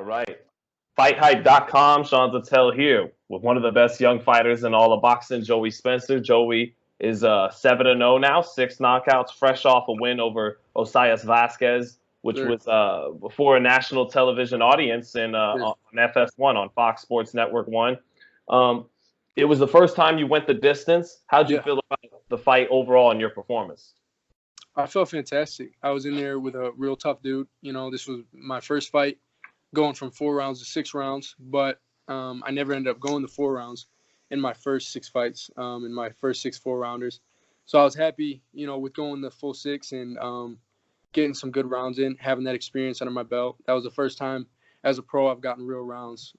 All right. FightHype.com, Sean Zattel here with one of the best young fighters in all of boxing, Joey Spencer. Joey is 7-0 now, 6 knockouts, fresh off a win over Osias Vasquez, which Sure. was before a national television audience Sure. on FS1 on Fox Sports Network 1. Um, it was the first time you went the distance. How'd you Yeah, feel about the fight overall and your performance? I felt fantastic. I was in there with a real tough dude. This was my first fight, going from 4 rounds to 6 rounds, but I never ended up going to 4 rounds in my first six fights, in my first six 4 rounders. So I was happy, with going the full six and getting some good rounds in, having that experience under my belt. That was the first time as a pro I've gotten real rounds,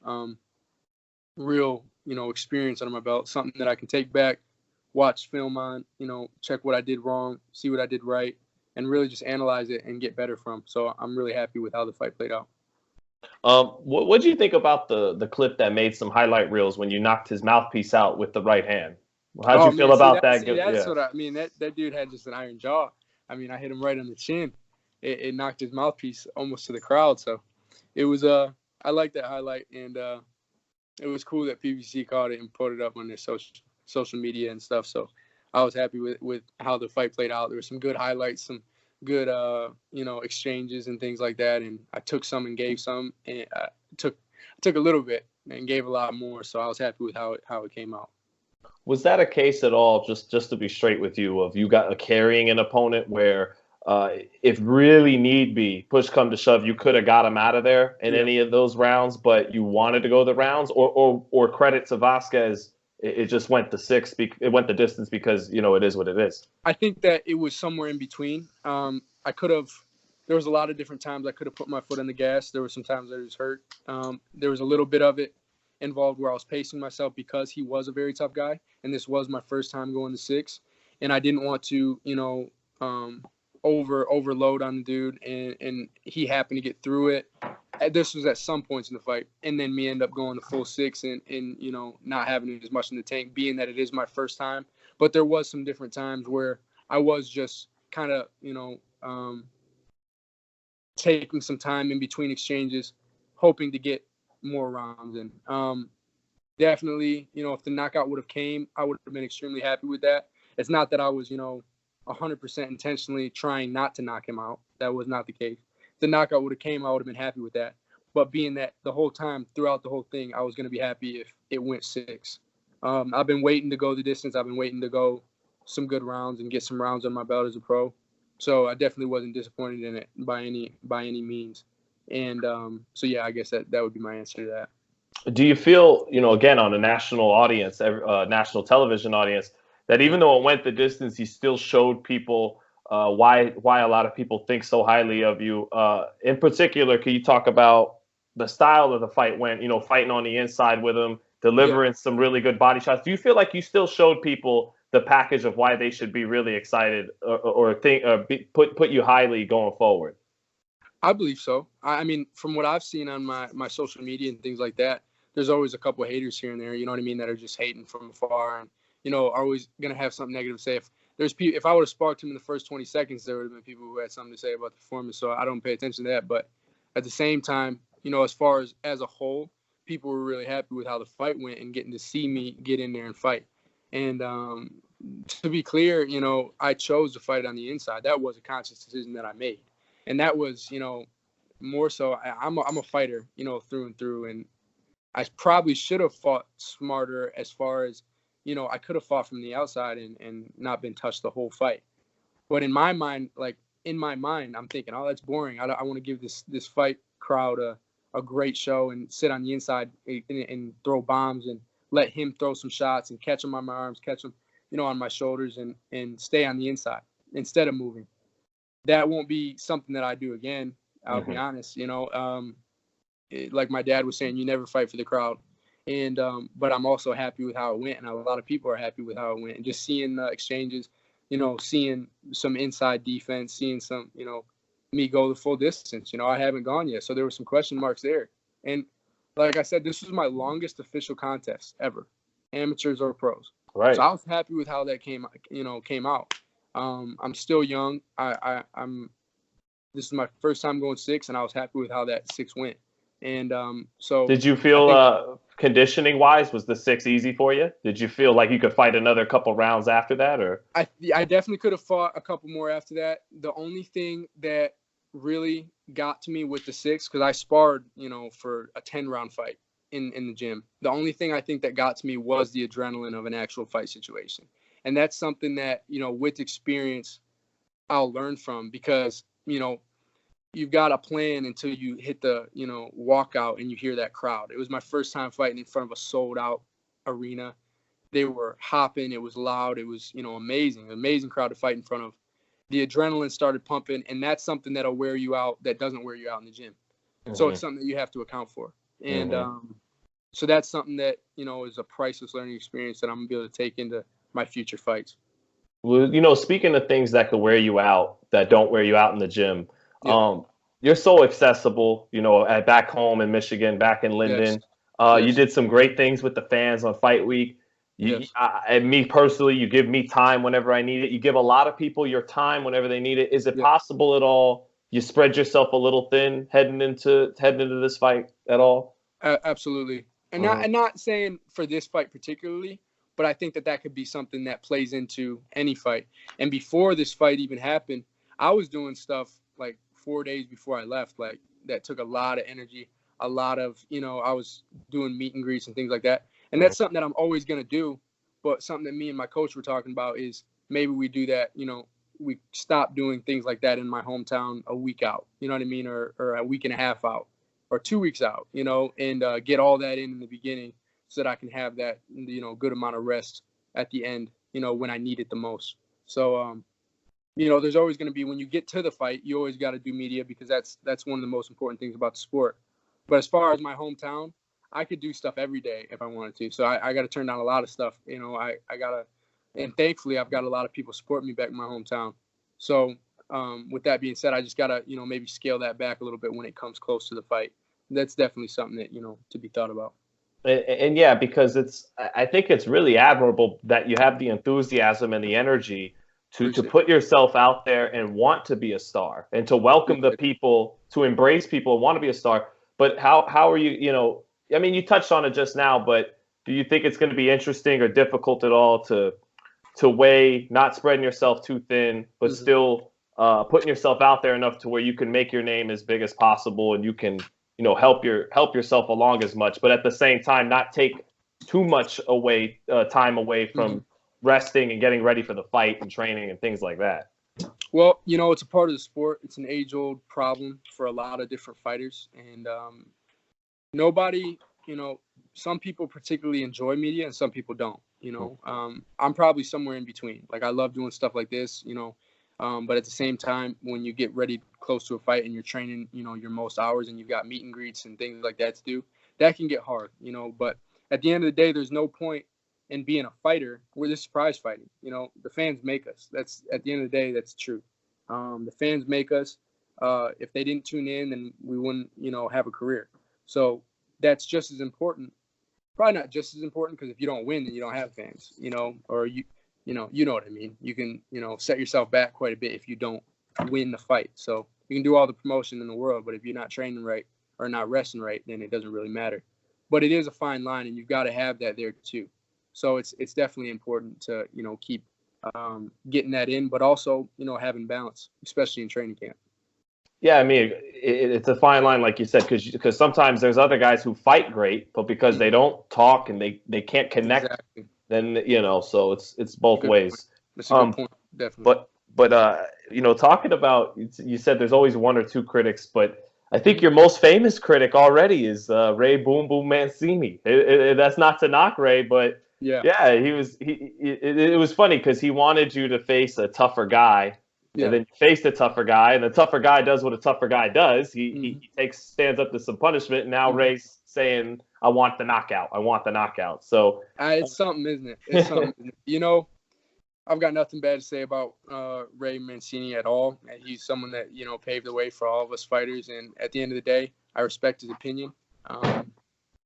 real, experience under my belt, something that I can take back, watch film on, check what I did wrong, see what I did right, and really just analyze it and get better from. So I'm really happy with how the fight played out. What do you think about the clip that made some highlight reels when you knocked his mouthpiece out with the right hand? How'd Oh you man, feel about that? that's Yeah. what I mean. That dude had just an iron jaw. I mean, I hit him right on the chin. It knocked his mouthpiece almost to the crowd. So it was I like that highlight, and it was cool that PBC caught it and put it up on their social media and stuff. So I was happy with how the fight played out. There were some good highlights, some good exchanges and things like that. And I took some and gave some, and I took a little bit and gave a lot more. So I was happy with how it came out. Was that a case at all, just to be straight with you, of you got carrying an opponent where if really need be, push come to shove, you could have got him out of there in Yeah. any of those rounds, but you wanted to go the rounds, or credit to Vasquez, it just went the six, it went the distance because it is what it is. I think that it was somewhere in between. I could have. There was a lot of different times I could have put my foot on the gas. There were some times I was hurt. There was a little bit of it involved where I was pacing myself because he was a very tough guy, and this was my first time going to six, and I didn't want to, overload on the dude, and he happened to get through it. This was at some points in the fight, and then me end up going to full six and not having as much in the tank, being that it is my first time. But there was some different times where I was just kind of taking some time in between exchanges, hoping to get more rounds in. Definitely, if the knockout would have came, I would have been extremely happy with that. It's not that I was 100% intentionally trying not to knock him out. That was not the case. If the knockout would have came, I would have been happy with that. But being that the whole time, throughout the whole thing, I was going to be happy if it went six. I've been waiting to go the distance. I've been waiting to go some good rounds and get some rounds on my belt as a pro. So I definitely wasn't disappointed in it by any means. And so yeah, I guess that would be my answer to that. Do you feel, again, on a national audience, national television audience, that even though it went the distance, you still showed people why a lot of people think so highly of you? In particular, can you talk about the style of the fight went, fighting on the inside with him, delivering some really good body shots? Do you feel like you still showed people the package of why they should be really excited or put you highly going forward? I believe so. I mean, from what I've seen on my social media and things like that, there's always a couple of haters here and there, you know what I mean, that are just hating from afar and, are always going to have something negative to say. If I would have sparked him in the first 20 seconds, there would have been people who had something to say about the performance. So I don't pay attention to that. But at the same time, as far as a whole, people were really happy with how the fight went and getting to see me get in there and fight. And to be clear, I chose to fight on the inside. That was a conscious decision that I made. And that was, more so I'm a fighter, through and through. And I probably should have fought smarter as far as, I could have fought from the outside and not been touched the whole fight. But in my mind, I'm thinking, oh, that's boring. I want to give this fight crowd a great show and sit on the inside and throw bombs and let him throw some shots and catch him on my arms, catch him, on my shoulders and stay on the inside instead of moving. That won't be something that I do again. I'll be honest, like my dad was saying, you never fight for the crowd. And but I'm also happy with how it went, and a lot of people are happy with how it went. And just seeing the exchanges, seeing some inside defense, seeing some, me go the full distance. I haven't gone yet, so there were some question marks there. And like I said, this was my longest official contest ever, amateurs or pros. Right. So I was happy with how that came out. I'm still young. I'm. This is my first time going six, and I was happy with how that six went. And so did you feel conditioning wise, was the 6 easy for you? Did you feel like you could fight another couple rounds after that, or? I definitely could have fought a couple more after that. The only thing that really got to me with the 6, because I sparred, for a 10-round fight in the gym. The only thing I think that got to me was the adrenaline of an actual fight situation. And that's something that, with experience, I'll learn from, because, you've got a plan until you hit the, walkout and you hear that crowd. It was my first time fighting in front of a sold out arena. They were hopping. It was loud. It was, amazing crowd to fight in front of. The adrenaline started pumping, and that's something that'll wear you out that doesn't wear you out in the gym. Mm-hmm. So it's something that you have to account for. And so that's something that, is a priceless learning experience that I'm going to be able to take into my future fights. Well, speaking of things that could wear you out, that don't wear you out in the gym, you're so accessible, at back home in Michigan, back in Linden. Yes. You did some great things with the fans on Fight Week. And me personally, you give me time whenever I need it. You give a lot of people your time whenever they need it. Is it possible at all you spread yourself a little thin heading into this fight at all? Absolutely. And not saying for this fight particularly, but I think that could be something that plays into any fight. And before this fight even happened, I was doing stuff like 4 days before I left, like that took a lot of energy, a lot of, I was doing meet and greets and things like that. And that's something that I'm always going to do. But something that me and my coach were talking about is maybe we do that, we stop doing things like that in my hometown a week out, you know what I mean? Or a week and a half out or 2 weeks out, and get all that in the beginning so that I can have that, good amount of rest at the end, when I need it the most. So, there's always going to be, when you get to the fight, you always got to do media, because that's one of the most important things about the sport. But as far as my hometown, I could do stuff every day if I wanted to. So I got to turn down a lot of stuff. I got to, and thankfully I've got a lot of people support me back in my hometown. So with that being said, I just got to, maybe scale that back a little bit when it comes close to the fight. That's definitely something that, to be thought about. And yeah, because I think it's really admirable that you have the enthusiasm and the energy to put yourself out there and want to be a star and to welcome the people, to embrace people and want to be a star. But how are you, you touched on it just now, but do you think it's going to be interesting or difficult at all to weigh not spreading yourself too thin, but still putting yourself out there enough to where you can make your name as big as possible and you can, help yourself along as much, but at the same time, not take too much time away from resting and getting ready for the fight and training and things like that? Well, it's a part of the sport. It's an age-old problem for a lot of different fighters. And nobody, some people particularly enjoy media and some people don't, I'm probably somewhere in between. Like, I love doing stuff like this, but at the same time, when you get ready close to a fight and you're training, your most hours and you've got meet and greets and things like that to do, that can get hard, but at the end of the day, there's no point in being a fighter. We're just prize fighting. The fans make us. That's, at the end of the day, that's true. The fans make us. If they didn't tune in, then we wouldn't, have a career. So that's just as important. Probably not just as important, because if you don't win, then you don't have fans, or you know what I mean? You can, set yourself back quite a bit if you don't win the fight. So you can do all the promotion in the world, but if you're not training right or not resting right, then it doesn't really matter. But it is a fine line, and you've got to have that there too. So it's definitely important to, keep getting that in, but also, having balance, especially in training camp. Yeah, I mean, it's a fine line, like you said, because sometimes there's other guys who fight great, but because they don't talk and they can't connect, then, so it's both ways. That's a good point, definitely. But talking about, you said there's always one or two critics, but I think your most famous critic already is Ray Boom Boom Mancini. That's not to knock Ray, but it was funny because he wanted you to face a tougher guy. Yeah. And then you face the tougher guy, and the tougher guy does what a tougher guy does. He stands up to some punishment, and now Ray's saying, I want the knockout. So it's something, isn't it? It's something. I've got nothing bad to say about Ray Mancini at all. He's someone that, paved the way for all of us fighters, and at the end of the day, I respect his opinion.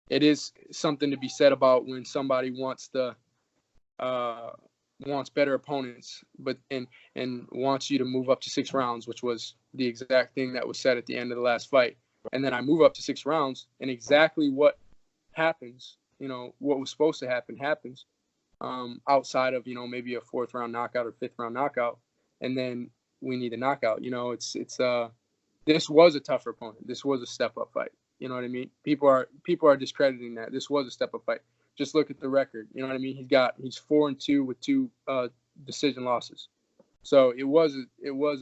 It is something to be said about when somebody wants better opponents, but and wants you to move up to 6 rounds, which was the exact thing that was said at the end of the last fight. And then I move up to 6 rounds, and exactly what happens, what was supposed to happen happens, outside of, maybe a 4th round knockout or 5th round knockout. And then we need a knockout. This was a tougher opponent. This was a step-up fight. You know what I mean? People are discrediting that. This was a step-up fight. Just look at the record. You know what I mean? He's 4-2 with 2 decision losses. So it was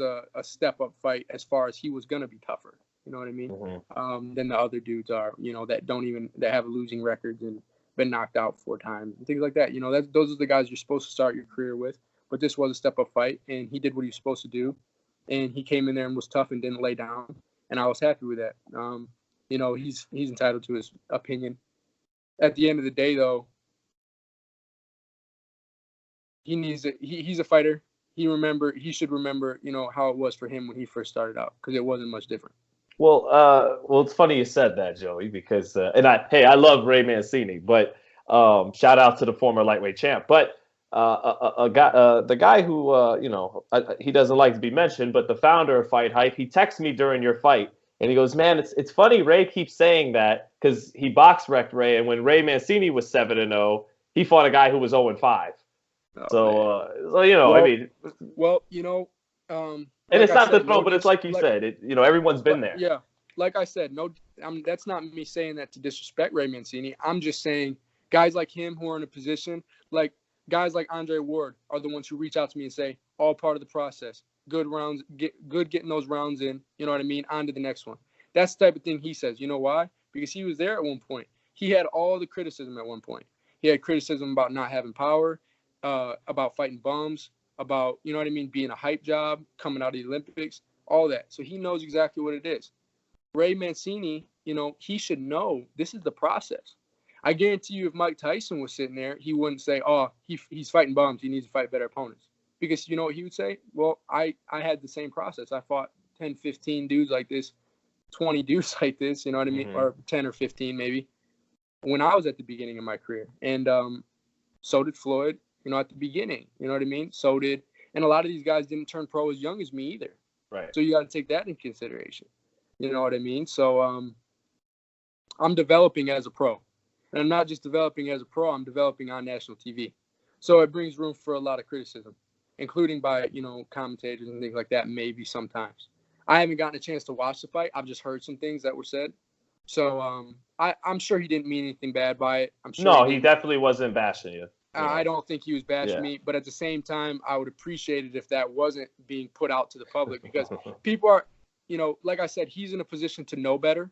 a step-up fight as far as he was gonna be tougher. You know what I mean? Mm-hmm. Than the other dudes are. That have losing records and been knocked out 4 times and things like that. Those are the guys you're supposed to start your career with. But this was a step-up fight, and he did what he was supposed to do, and he came in there and was tough and didn't lay down, and I was happy with that. He's entitled to his opinion. At the end of the day, though, he's a fighter. He should remember, how it was for him when he first started out, because it wasn't much different. Well, it's funny you said that, Joey, because I love Ray Mancini, but shout out to the former lightweight champ. But the guy who he doesn't like to be mentioned, but the founder of FightHype, he texted me during your fight, and he goes, "Man, it's funny Ray keeps saying that, because he box wrecked Ray, and when Ray Mancini was 7-0, he fought a guy who was 0-5." I mean, and it's not the throw, but it's like you said, everyone's been there. Yeah, like I said, that's not me saying that to disrespect Ray Mancini. I'm just saying guys like him who are in a position, like guys like Andre Ward, are the ones who reach out to me and say, all part of the process. Good rounds, getting those rounds in. You know what I mean? On to the next one. That's the type of thing he says. You know why? Because he was there at one point. He had all the criticism at one point. He had criticism about not having power, about fighting bums, about, being a hype job, coming out of the Olympics, all that. So he knows exactly what it is. Ray Mancini, he should know this is the process. I guarantee you, if Mike Tyson was sitting there, he wouldn't say, "Oh, he's fighting bums. He needs to fight better opponents." Because you know what he would say? Well, I had the same process. I fought 10, 15 dudes like this, 20 dudes like this, you know what I mean? Mm-hmm. Or 10 or 15 maybe, when I was at the beginning of my career. And so did Floyd, at the beginning. You know what I mean? So did, and a lot of these guys didn't turn pro as young as me either. Right. So you got to take that into consideration. You know what I mean? So I'm developing as a pro. And I'm not just developing as a pro, I'm developing on national TV. So it brings room for a lot of criticism, including by, commentators and things like that, maybe sometimes. I haven't gotten a chance to watch the fight. I've just heard some things that were said. So I'm sure he didn't mean anything bad by it. I'm sure. No, he definitely wasn't bashing you. I don't think he was bashing me. But at the same time, I would appreciate it if that wasn't being put out to the public, because people are, like I said, he's in a position to know better.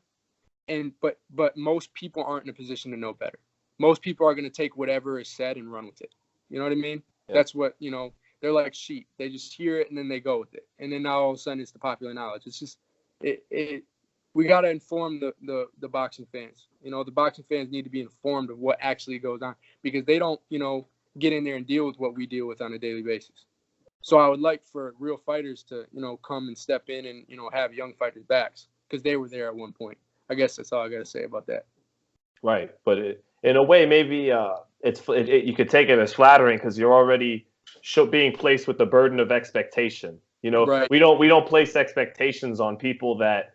But most people aren't in a position to know better. Most people are going to take whatever is said and run with it. You know what I mean? Yeah. That's what, they're like sheep. They just hear it and then they go with it. And then now all of a sudden it's the popular knowledge. It's just, we got to inform the boxing fans. The boxing fans need to be informed of what actually goes on, because they don't, get in there and deal with what we deal with on a daily basis. So I would like for real fighters to, come and step in and, have young fighters' backs, because they were there at one point. I guess that's all I got to say about that. Right. But in a way, maybe you could take it as flattering, because you're already being placed with the burden of expectation. Right. We don't place expectations on people that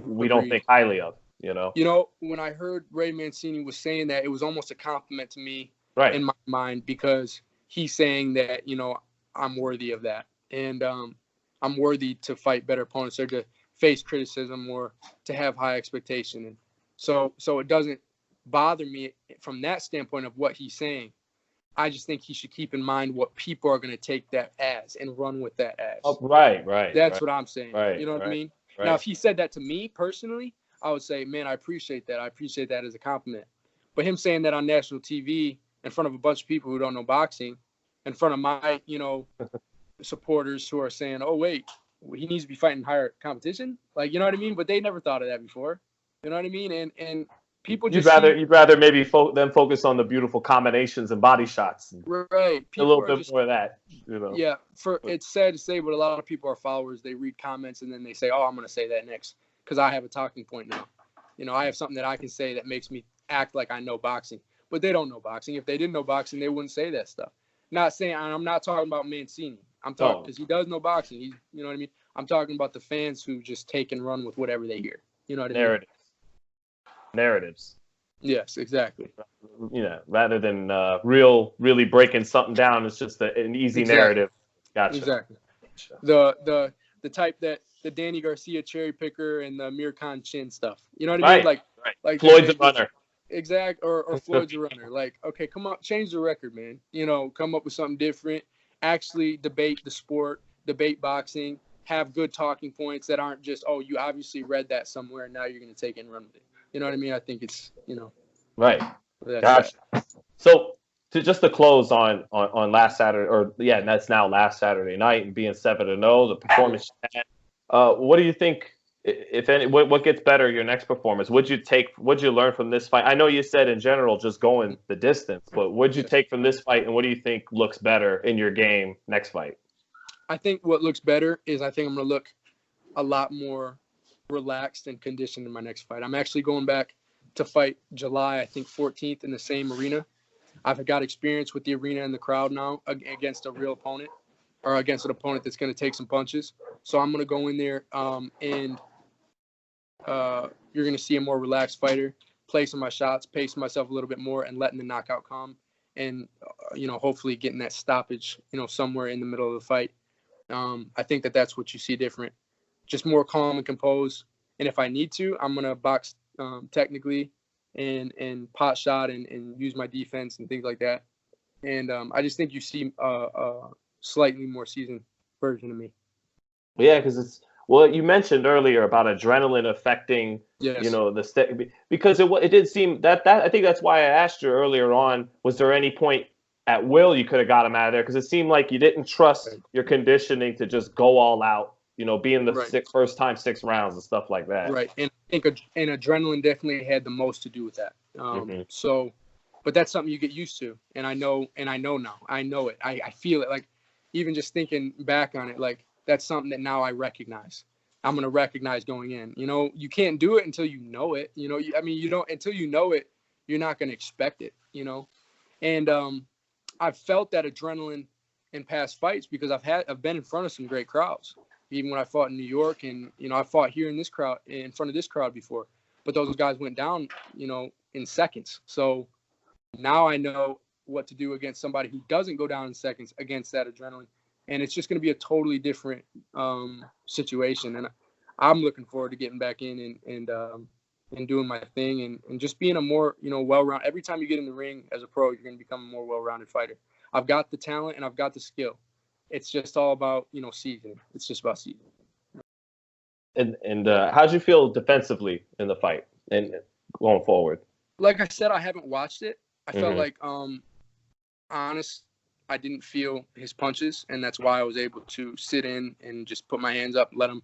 we don't think highly of. When I heard Ray Mancini was saying that, it was almost a compliment to me, right, in my mind, because he's saying that, I'm worthy of that. And I'm worthy to fight better opponents, or to face criticism, or to have high expectation. And so it doesn't bother me from that standpoint of what he's saying. I just think he should keep in mind what people are going to take that as and run with that as. Oh, right. That's what I'm saying. Right, you know what I mean? Right. Now, if he said that to me personally, I would say, man, I appreciate that. I appreciate that as a compliment. But him saying that on national TV in front of a bunch of people who don't know boxing, in front of my, supporters who are saying, oh, wait, he needs to be fighting higher competition. Like, you know what I mean? But they never thought of that before. You know what I mean? And people just you'd rather maybe them focus on the beautiful combinations and body shots. Right. People a little bit more of that. Yeah. It's sad to say, but a lot of people are followers. They read comments and then they say, oh, I'm going to say that next, because I have a talking point now. I have something that I can say that makes me act like I know boxing. But they don't know boxing. If they didn't know boxing, they wouldn't say that stuff. Not saying, I'm not talking about Mancini. I'm talking because he does know boxing. You know what I mean? I'm talking about the fans who just take and run with whatever they hear. You know what I mean? Narratives. Yes, exactly. Rather than really breaking something down, it's just an easy narrative. Gotcha. Exactly. The type that the Danny Garcia cherry picker and the Amir Khan chin stuff. You know what I mean? Like Floyd's a runner. Exact, or Floyd's a runner. Like, okay, come on, change the record, man. Come up with something different. Actually debate the sport, debate boxing, have good talking points that aren't just, oh, you obviously read that somewhere and now you're going to take it and run with it. You know what I mean? I think it's, Right. Gotcha. So to close on last Saturday, that's now last Saturday night, and being 7-0, the performance you had, what do you think, if any, what gets better your next performance? What'd you learn from this fight? I know you said in general just going the distance, but what'd you take from this fight, and what do you think looks better in your game next fight? I think what looks better is I think I'm going to look a lot more relaxed and conditioned in my next fight. I'm actually going back to fight July, I think 14th, in the same arena. I've got experience with the arena and the crowd now against a real opponent, or against an opponent that's going to take some punches. So I'm going to go in there and you're going to see a more relaxed fighter, placing my shots, pacing myself a little bit more, and letting the knockout come, and hopefully getting that stoppage, somewhere in the middle of the fight. I think that's what you see different, just more calm and composed. And if I need to, I'm going to box technically and pot shot and use my defense and things like that. And I just think you see a slightly more seasoned version of me. Yeah, because you mentioned earlier about adrenaline affecting, because it did seem that I think that's why I asked you earlier on, was there any point at will you could have got him out of there? Because it seemed like you didn't trust your conditioning to just go all out, being the first time 6 rounds and stuff like that. Right. And I think adrenaline definitely had the most to do with that. So, but that's something you get used to. And I know now. I know it. I feel it. Like, even just thinking back on it, like, that's something that now I recognize. I'm going to recognize going in. You can't do it until you know it. Until you know it, you're not going to expect it, And I've felt that adrenaline in past fights because I've been in front of some great crowds. Even when I fought in New York, and I fought here in front of this crowd before, but those guys went down, in seconds. So now I know what to do against somebody who doesn't go down in seconds against that adrenaline, and it's just going to be a totally different situation. And I'm looking forward to getting back in and doing my thing and just being a more well-rounded. Every time you get in the ring as a pro, you're going to become a more well-rounded fighter. I've got the talent and I've got the skill. It's just all about, seasoning. It's just about seasoning. And how'd you feel defensively in the fight and going forward? Like I said, I haven't watched it. I felt like, honest, I didn't feel his punches, and that's why I was able to sit in and just put my hands up and let him.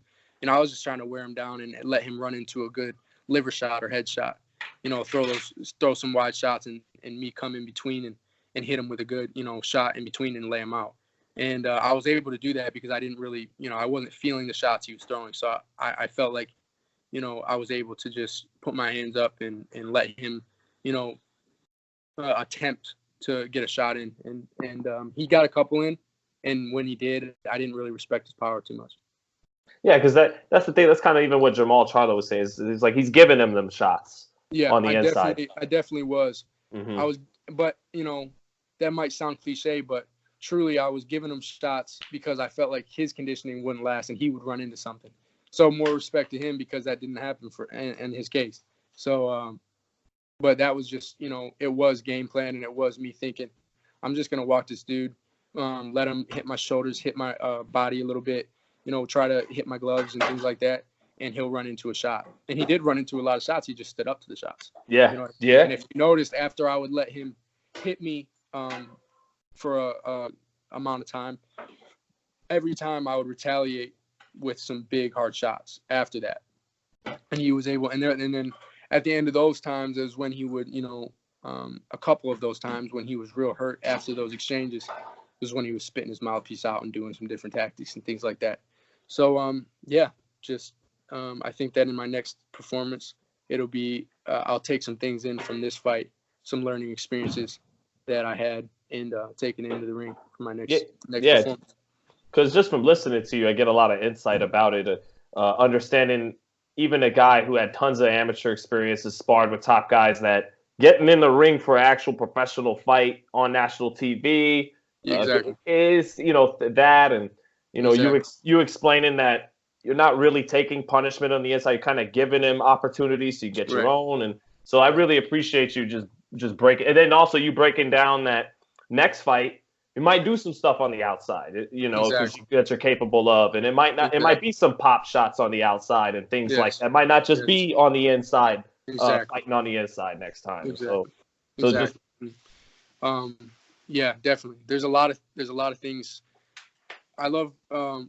I was just trying to wear him down and let him run into a good liver shot or head shot. Throw some wide shots and me come in between and hit him with a good, shot in between and lay him out. And I was able to do that because I didn't really, I wasn't feeling the shots he was throwing. So I felt like, I was able to just put my hands up and let him, attempt to get a shot in. And he got a couple in. And when he did, I didn't really respect his power too much. Yeah, because that's the thing. That's kind of even what Jamal Charlo was saying. It's like he's giving him them shots on the inside. I definitely was. But, that might sound cliche, but truly, I was giving him shots because I felt like his conditioning wouldn't last and he would run into something. So more respect to him because that didn't happen in his case. So, but that was just, it was game plan, and it was me thinking, I'm just going to walk this dude, let him hit my shoulders, hit my body a little bit, try to hit my gloves and things like that, and he'll run into a shot. And he did run into a lot of shots. He just stood up to the shots. Yeah. And if you noticed, after I would let him hit me for a amount of time, every time I would retaliate with some big hard shots after that, and he was able. And then at the end of those times is when he would, a couple of those times when he was real hurt after those exchanges was when he was spitting his mouthpiece out and doing some different tactics and things like that. So I think that in my next performance it'll be I'll take some things in from this fight, some learning experiences that I had, and taking it into the ring for my next performance. Because just from listening to you, I get a lot of insight about it, understanding even a guy who had tons of amateur experience has sparred with top guys, that getting in the ring for an actual professional fight on national TV Exactly. is, that, and Exactly. you explaining that you're not really taking punishment on the inside, you're kind of giving him opportunities so you get your Right. own, and so I really appreciate you just breaking, and then also you breaking down that next fight you might do some stuff on the outside, because Exactly. that you're capable of, and it might not, it might Exactly. be some pop shots on the outside and things like Yes. that. It might not just Yes. be on the inside, Exactly. fighting on the inside next time. Exactly. So just Exactly. Yeah, definitely. There's a lot of things. I love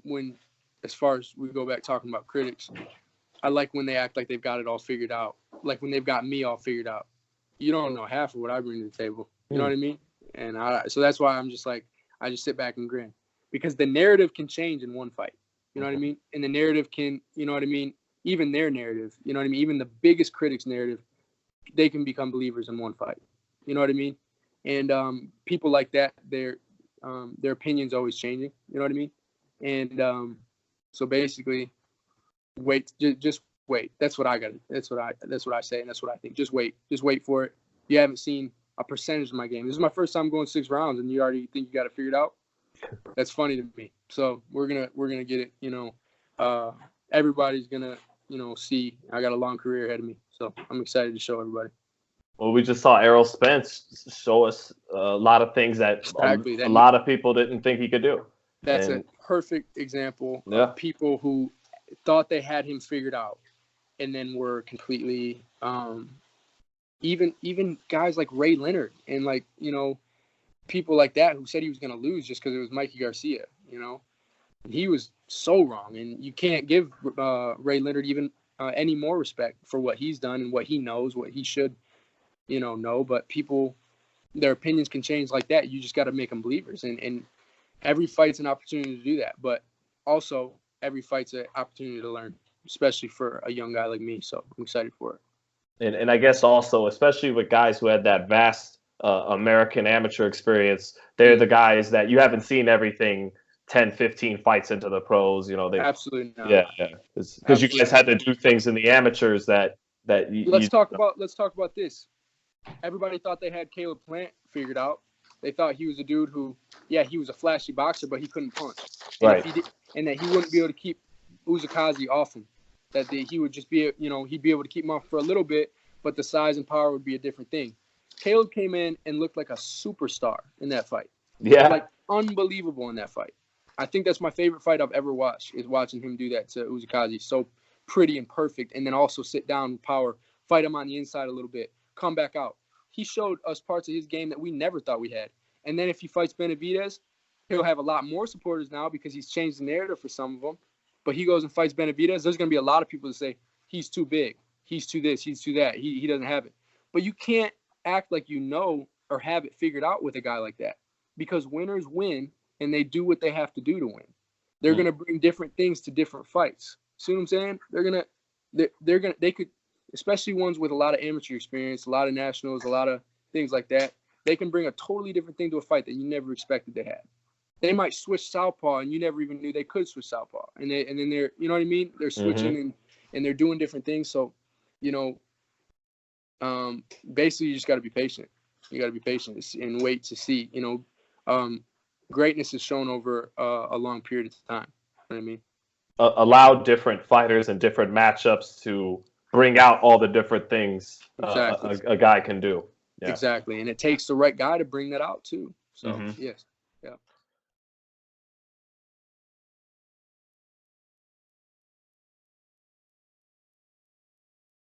when, as far as we go back talking about critics, I like when they act like they've got it all figured out. Like when they've got me all figured out. You don't know half of what I bring to the table. You know what I mean? And so that's why I'm just like, I just sit back and grin, because the narrative can change in one fight. You know what I mean? And the narrative can, you know what I mean? Even their narrative, you know what I mean? Even the biggest critics' narrative, they can become believers in one fight. You know what I mean? And people like that, their opinions always changing. You know what I mean? And so basically, wait, just wait. That's what I got. That's what I say, and that's what I think. Just wait for it. You haven't seen a percentage of my game. This is my first time going 6 rounds, and you already think you got it figured out. That's funny to me. So we're gonna get it. Everybody's gonna see I got a long career ahead of me. So I'm excited to show everybody. Well, we just saw Errol Spence show us a lot of things that Exactly. a lot of people didn't think he could do. That's a perfect example of people who thought they had him figured out, and then were completely even guys like Ray Leonard and people like that who said he was going to lose just because it was Mikey Garcia. He was so wrong, and you can't give Ray Leonard even any more respect for what he's done and what he knows, what he should know. But people, their opinions can change like that. You just got to make them believers, and every fight's an opportunity to do that. But also, every fight's an opportunity to learn, especially for a young guy like me. So I'm excited for it. And I guess also, especially with guys who had that vast American amateur experience, they're the guys that you haven't seen everything 10, 15 fights into the pros. They Absolutely not. Yeah. Because you guys had to do things in the amateurs that let's talk about this. Everybody thought they had Caleb Plant figured out. They thought he was a dude who, he was a flashy boxer, but he couldn't punch. Right. And that he wouldn't be able to keep Uzakazi off him. That he would just be, he'd be able to keep him off for a little bit, but the size and power would be a different thing. Caleb came in and looked like a superstar in that fight. Yeah. Like unbelievable in that fight. I think that's my favorite fight I've ever watched, is watching him do that to Uzakazi. So pretty and perfect. And then also sit down with power, fight him on the inside a little bit, come back out. He showed us parts of his game that we never thought we had. And then if he fights Benavidez, he'll have a lot more supporters now because he's changed the narrative for some of them. But he goes and fights Benavidez, there's going to be a lot of people that say, he's too big, he's too this, he's too that, he doesn't have it. But you can't act like or have it figured out with a guy like that, because winners win, and they do what they have to do to win. They're going to bring different things to different fights. See what I'm saying? They could, especially ones with a lot of amateur experience, a lot of nationals, a lot of things like that, they can bring a totally different thing to a fight that you never expected they had. They might switch southpaw, and you never even knew they could switch southpaw. And then they're, you know what I mean? They're switching and they're doing different things. So, basically you just got to be patient. You got to be patient and wait to see. Greatness is shown over a long period of time. You know what I mean? Allow different fighters and different matchups to bring out all the different things Exactly. a guy can do. Yeah. Exactly. And it takes the right guy to bring that out too. So, yes.